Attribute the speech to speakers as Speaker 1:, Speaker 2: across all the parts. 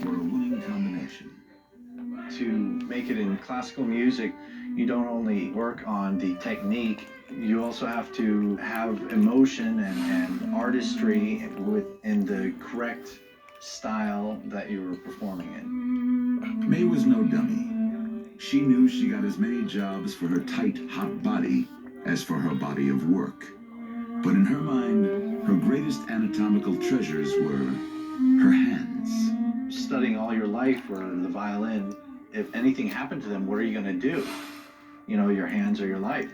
Speaker 1: were a winning combination.
Speaker 2: To make it in classical music, you don't only work on the technique, you also have to have emotion and artistry within the correct style that you were performing in.
Speaker 1: May was no dummy. She knew she got as many jobs for her tight, hot body as for her body of work. But in her mind, her greatest anatomical treasures were her hands.
Speaker 2: Studying all your life for the violin, if anything happened to them, what are you going to do? You know, your hands are your life.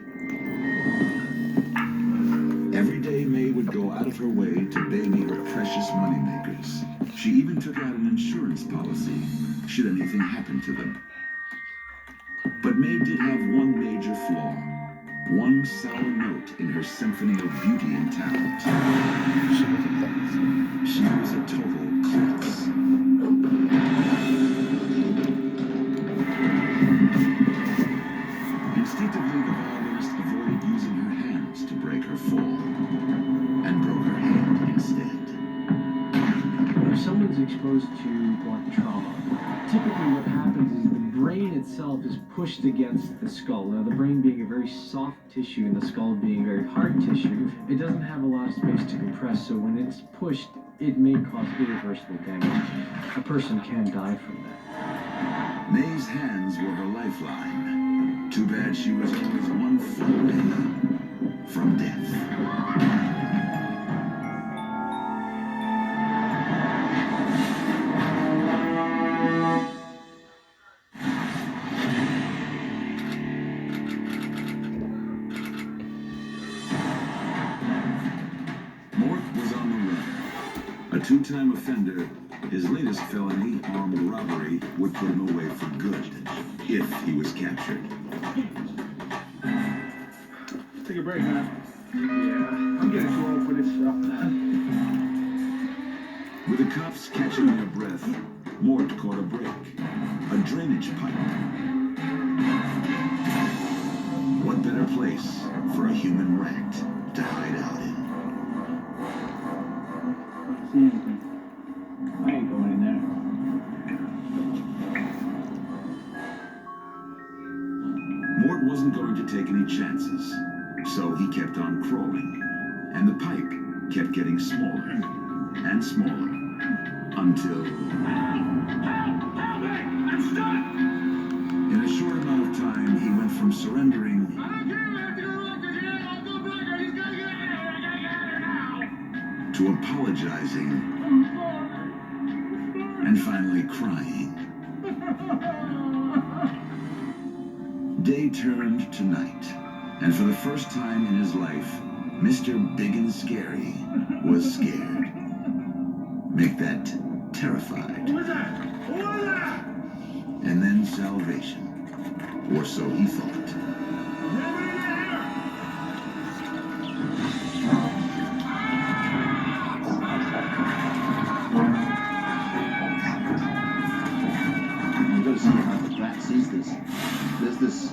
Speaker 1: Every day, May would go out of her way to baby her precious moneymakers. She even took out an insurance policy should anything happen to them. But May did have one major flaw, one sour note in her symphony of beauty and talent. She was a total klutz. Instinctively, the violinist avoided using her hands to break her fall, and broke her hand instead.
Speaker 3: If someone's exposed to blunt trauma, typically what happens is the brain itself is pushed against the skull. Now, the brain being a very soft tissue and the skull being very hard tissue, it doesn't have a lot of space to compress, so when it's pushed, it may cause irreversible damage. A person can die from that.
Speaker 1: May's hands were her lifeline. Too bad she was always one foot away from death. A two-time offender, his latest felony, armed robbery, would put him away for good, if he was captured.
Speaker 4: Take a break, man. Yeah, I'm getting too old for this stuff, man.
Speaker 1: With the cops catching their breath, Mort caught a break. A drainage pipe. What better place for a human rat to hide out in?
Speaker 4: See anything? I ain't going in there.
Speaker 1: Mort wasn't going to take any chances, so he kept on crawling, and the pipe kept getting smaller and smaller until... In a short amount of time, he went from surrendering to apologizing, and finally crying. Day turned to night, and for the first time in his life, Mr. Big and Scary was scared. Make that terrified.
Speaker 4: Who is that? Who is that?
Speaker 1: And then salvation, or so he thought.
Speaker 5: See how the rat sees this. There's this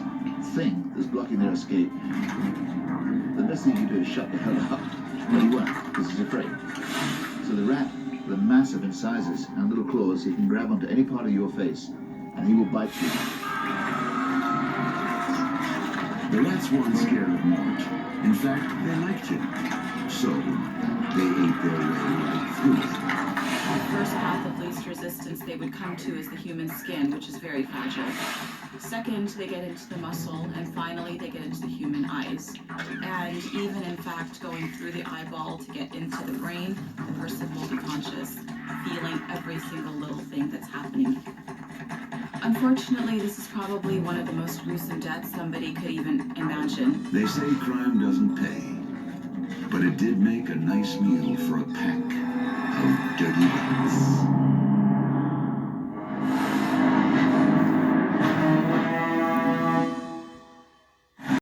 Speaker 5: thing that's blocking their escape. The best thing you can do is shut the hell up. But he won't, because he's afraid. So the rat, with massive incisors and little claws, he can grab onto any part of your face, and he will bite you.
Speaker 1: The rats weren't scared of Mort. In fact, they liked him. So, they ate their way right through it.
Speaker 6: The first path of least resistance they would come to is the human skin, which is very fragile. Second, they get into the muscle, and finally they get into the human eyes. And even in fact, going through the eyeball to get into the brain, the person will be conscious, feeling every single little thing that's happening. Unfortunately, this is probably one of the most gruesome deaths somebody could even imagine.
Speaker 1: They say crime doesn't pay, but it did make a nice meal for a pack of dirty rats.